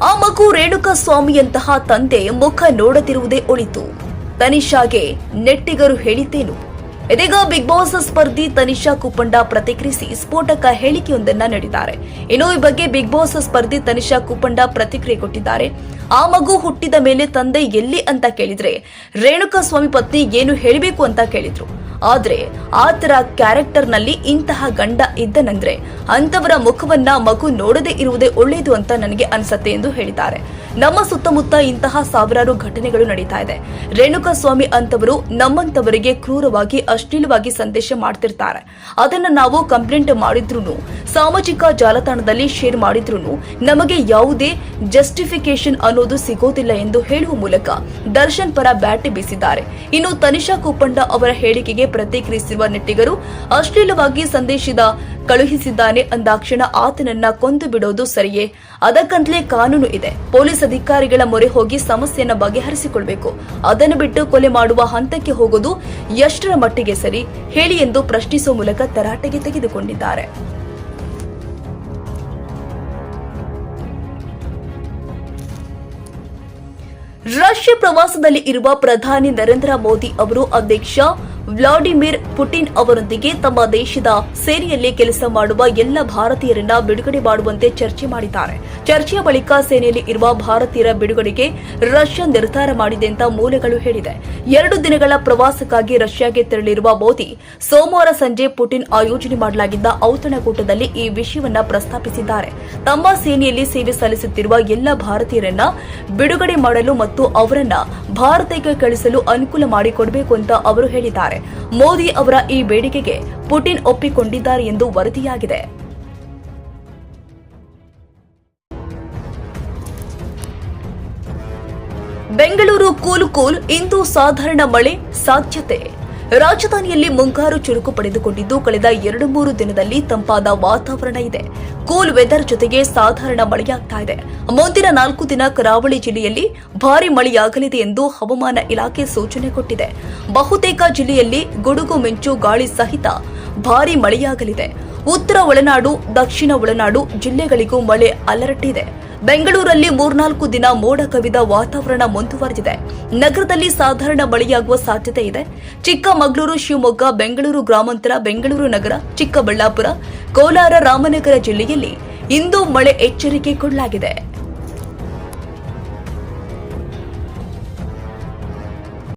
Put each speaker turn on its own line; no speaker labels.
ಆ ಮಗು ರೇಣುಕಾಸ್ವಾಮಿಯಂತಹ ತಂದೆ ಮುಖ ನೋಡದಿರುವುದೇ ಒಳಿತು. ತನಿಷಾಗೆ ನೆಟ್ಟಿಗರು ಹೇಳಿದ್ದೇನು? ಇದೀಗ ಬಿಗ್ ಬಾಸ್ ಸ್ಪರ್ಧಿ ತನಿಷಾ ಕುಪ್ಪಂಡ ಪ್ರತಿಕ್ರಿಯಿಸಿ ಸ್ಫೋಟಕ ಹೇಳಿಕೆಯೊಂದನ್ನ ನೀಡಿದ್ದಾರೆ. ಇನ್ನು ಈ ಬಗ್ಗೆ ಬಿಗ್ ಬಾಸ್ ಸ್ಪರ್ಧಿ ತನಿಷಾ ಕುಪ್ಪಂಡ ಪ್ರತಿಕ್ರಿಯೆ ಕೊಟ್ಟಿದ್ದಾರೆ. ಆ ಮಗು ಹುಟ್ಟಿದ ಮೇಲೆ ತಂದೆ ಎಲ್ಲಿ ಅಂತ ಕೇಳಿದ್ರೆ ರೇಣುಕಾಸ್ವಾಮಿ ಪತ್ನಿ ಏನು ಹೇಳಬೇಕು ಅಂತ ಕೇಳಿದ್ರು. ಆದ್ರೆ ಆತರ ಕ್ಯಾರೆಕ್ಟರ್ ನಲ್ಲಿ ಇಂತಹ ಗಂಡ ಇದ್ದನಂದ್ರೆ ಅಂತವರ ಮುಖವನ್ನ ಮಗು ನೋಡದೇ ಇರುವುದೇ ಒಳ್ಳೆಯದು ಅಂತ ನನಗೆ ಅನ್ಸತ್ತೆ ಎಂದು ಹೇಳಿದ್ದಾರೆ. ನಮ್ಮ ಸುತ್ತಮುತ್ತ ಇಂತಹ ಸಾವಿರಾರು ಘಟನೆಗಳು ನಡೀತಾ ಇದೆ. ರೇಣುಕಾಸ್ವಾಮಿ ಅಂತವರು ನಮ್ಮಂತವರಿಗೆ ಕ್ರೂರವಾಗಿ ಅಶ್ಲೀಲವಾಗಿ ಸಂದೇಶ ಮಾಡ್ತಿರ್ತಾರೆ. ಅದನ್ನ ನಾವು ಕಂಪ್ಲೇಂಟ್ ಮಾಡಿದ್ರು, ಸಾಮಾಜಿಕ ಜಾಲತಾಣದಲ್ಲಿ ಶೇರ್ ಮಾಡಿದ್ರು ನಮಗೆ ಯಾವುದೇ ಜಸ್ಟಿಫಿಕೇಶನ್ ಅನ್ನೋದು ಸಿಗೋದಿಲ್ಲ ಎಂದು ಹೇಳುವ ಮೂಲಕ ದರ್ಶನ್ ಪರ ಬ್ಯಾಟೆ ಬೀಸಿದ್ದಾರೆ. ಇನ್ನು ತನಿಷಾ ಕುಪ್ಪಂಡ ಅವರ ಹೇಳಿಕೆಗೆ ಪ್ರತಿಕ್ರಿಯಿಸಿರುವ ನೆಟ್ಟಿಗರು, ಅಶ್ಲೀಲವಾಗಿ ಸಂದೇಶ ಕಳುಹಿಸಿದ್ದಾನೆ ಅಂದಾಕ್ಷಣ ಆತನನ್ನ ಕೊಂದು ಬಿಡೋದು ಸರಿಯೇ? ಅದಕ್ಕಂತಲೇ ಕಾನೂನು ಇದೆ. ಪೊಲೀಸ್ ಅಧಿಕಾರಿಗಳ ಮೊರೆ ಹೋಗಿ ಸಮಸ್ಯೆಯನ್ನ ಬಗೆಹರಿಸಿಕೊಳ್ಬೇಕು. ಅದನ್ನು ಬಿಟ್ಟು ಕೊಲೆ ಮಾಡುವ ಹಂತಕ್ಕೆ ಹೋಗೋದು ಎಷ್ಟರ ಮಟ್ಟಿಗೆ ಸರಿ ಹೇಳಿ ಎಂದು ಪ್ರಶ್ನಿಸುವ ಮೂಲಕ ತರಾಟೆಗೆ ತೆಗೆದುಕೊಂಡಿದ್ದಾರೆ. ರಷ್ಯಾ ಪ್ರವಾಸದಲ್ಲಿ ಇರುವ ಪ್ರಧಾನಿ ನರೇಂದ್ರ ಮೋದಿ ಅವರು ಅಧ್ಯಕ್ಷ ವ್ಲಾಡಿಮಿರ್ ಪುಟಿನ್ ಅವರೊಂದಿಗೆ ತಮ್ಮ ದೇಶದ ಸೇನೆಯಲ್ಲಿ ಕೆಲಸ ಮಾಡುವ ಎಲ್ಲ ಭಾರತೀಯರನ್ನ ಬಿಡುಗಡೆ ಮಾಡುವಂತೆ ಚರ್ಚೆ ಮಾಡಿದ್ದಾರೆ. ಚರ್ಚೆಯ ಬಳಿಕ ಸೇನೆಯಲ್ಲಿ ಇರುವ ಭಾರತೀಯರ ಬಿಡುಗಡೆಗೆ ರಷ್ಯಾ ನಿರ್ಧಾರ ಮಾಡಿದೆ ಅಂತ ಮೂಲಗಳು ಹೇಳಿದೆ. 2 ದಿನಗಳ ಪ್ರವಾಸಕ್ಕಾಗಿ ರಷ್ಯಾಗೆ ತೆರಳಿರುವ ಮೋದಿ ಸೋಮವಾರ ಸಂಜೆ ಪುಟಿನ್ ಆಯೋಜನೆ ಮಾಡಲಾಗಿದ್ದ ಔತಣಕೂಟದಲ್ಲಿ ಈ ವಿಷಯವನ್ನ ಪ್ರಸ್ತಾಪಿಸಿದ್ದಾರೆ. ತಮ್ಮ ಸೇನೆಯಲ್ಲಿ ಸೇವೆ ಸಲ್ಲಿಸುತ್ತಿರುವ ಎಲ್ಲ ಭಾರತೀಯರನ್ನ ಬಿಡುಗಡೆ ಮಾಡಲು ಮತ್ತು ಅವರನ್ನ ಭಾರತಕ್ಕೆ ಕಳಿಸಲು ಅನುಕೂಲ ಮಾಡಿಕೊಡಬೇಕು ಅಂತ ಅವರು ಹೇಳಿದ್ದಾರೆ. ಮೋದಿ ಅವರ ಈ ಬೇಡಿಕೆಗೆ ಪುಟಿನ್ ಒಪ್ಪಿಕೊಂಡಿದ್ದಾರೆ ಎಂದು ವರದಿಯಾಗಿದೆ. ಬೆಂಗಳೂರು ಕೂಲ್ ಇಂದು ಸಾಧಾರಣ ಮಳೆ ಸಾಧ್ಯತೆ. ರಾಜಧಾನಿಯಲ್ಲಿ ಮುಂಗಾರು ಚುರುಕು ಪಡೆದುಕೊಂಡಿದ್ದು ಕಳೆದ 2-3 ದಿನದಲ್ಲಿ ತಂಪಾದ ವಾತಾವರಣ ಇದೆ. ಕೂಲ್ ವೆದರ್ ಜೊತೆಗೆ ಸಾಧಾರಣ ಮಳೆಯಾಗ್ತಾ ಇದೆ. ಮುಂದಿನ 4 ದಿನ ಕರಾವಳಿ ಜಿಲ್ಲೆಯಲ್ಲಿ ಭಾರೀ ಮಳೆಯಾಗಲಿದೆ ಎಂದು ಹವಾಮಾನ ಇಲಾಖೆ ಸೂಚನೆ ಕೊಟ್ಟಿದೆ. ಬಹುತೇಕ ಜಿಲ್ಲೆಯಲ್ಲಿ ಗುಡುಗು ಮಿಂಚು ಗಾಳಿ ಸಹಿತ ಭಾರೀ ಮಳೆಯಾಗಲಿದೆ. ಉತ್ತರ ಒಳನಾಡು, ದಕ್ಷಿಣ ಒಳನಾಡು ಜಿಲ್ಲೆಗಳಿಗೂ ಮಳೆ ಅಲರ್ಟ್ ಇದೆ. ಬೆಂಗಳೂರಲ್ಲಿ 3-4 ದಿನ ಮೋಡ ಕವಿದ ವಾತಾವರಣ ಮುಂದುವರೆದಿದೆ. ನಗರದಲ್ಲಿ ಸಾಧಾರಣ ಮಳೆಯಾಗುವ ಸಾಧ್ಯತೆ ಇದೆ. ಚಿಕ್ಕಮಗಳೂರು, ಶಿವಮೊಗ್ಗ, ಬೆಂಗಳೂರು ಗ್ರಾಮಾಂತರ, ಬೆಂಗಳೂರು ನಗರ, ಚಿಕ್ಕಬಳ್ಳಾಪುರ, ಕೋಲಾರ, ರಾಮನಗರ ಜಿಲ್ಲೆಯಲ್ಲಿ ಇಂದು ಮಳೆ ಎಚ್ಚರಿಕೆ ಕೊಡಲಾಗಿದೆ.